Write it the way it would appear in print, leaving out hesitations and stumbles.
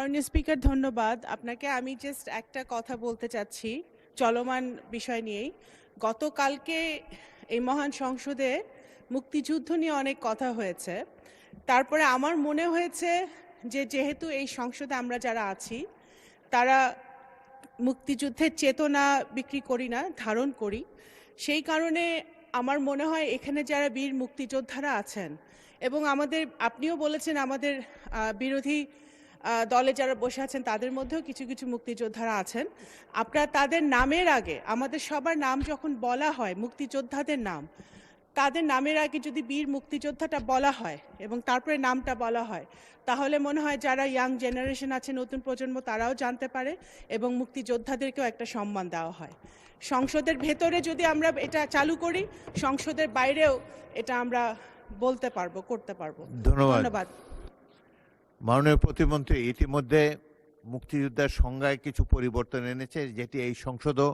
মাননীয় স্পিকার, ধন্যবাদ আপনাকে। আমি জাস্ট একটা কথা বলতে চাচ্ছি চলমান বিষয় নিয়েই। গতকালকে এই মহান সংসদে মুক্তিযুদ্ধ নিয়ে অনেক কথা হয়েছে। তারপরে আমার মনে হয়েছে যে যেহেতু এই সংসদে আমরা যারা আছি তারা মুক্তিযুদ্ধের চেতনা বিক্রি করি না, ধারণ করি। সেই কারণে আমার মনে হয় এখানে যারা বীর মুক্তিযোদ্ধারা আছেন এবং আপনিও বলেছেন আমাদের বিরোধী দলে যারা বসে আছেন তাদের মধ্যেও কিছু কিছু মুক্তিযোদ্ধারা আছেন। আপনারা তাদের নামের আগে, আমাদের সবার নাম যখন বলা হয়, মুক্তিযোদ্ধাদের নাম, তাদের নামের আগে যদি বীর মুক্তিযোদ্ধাটা বলা হয় এবং তারপরে নামটা বলা হয়, তাহলে মনে হয় যারা ইয়াং জেনারেশন আছে, নতুন প্রজন্ম, তারাও জানতে পারে এবং মুক্তিযোদ্ধাদেরকেও একটা সম্মান দেওয়া হয়। সংসদের ভেতরে যদি আমরা এটা চালু করি, সংসদের বাইরেও এটা আমরা বলতে পারবো, করতে পারবো। ধন্যবাদ। মাননীয় প্রতিমন্ত্রী ইতিমধ্যে মুক্তিযোদ্ধার সংজ্ঞায় কিছু পরিবর্তন এনেছে, যেটি এই সংসদও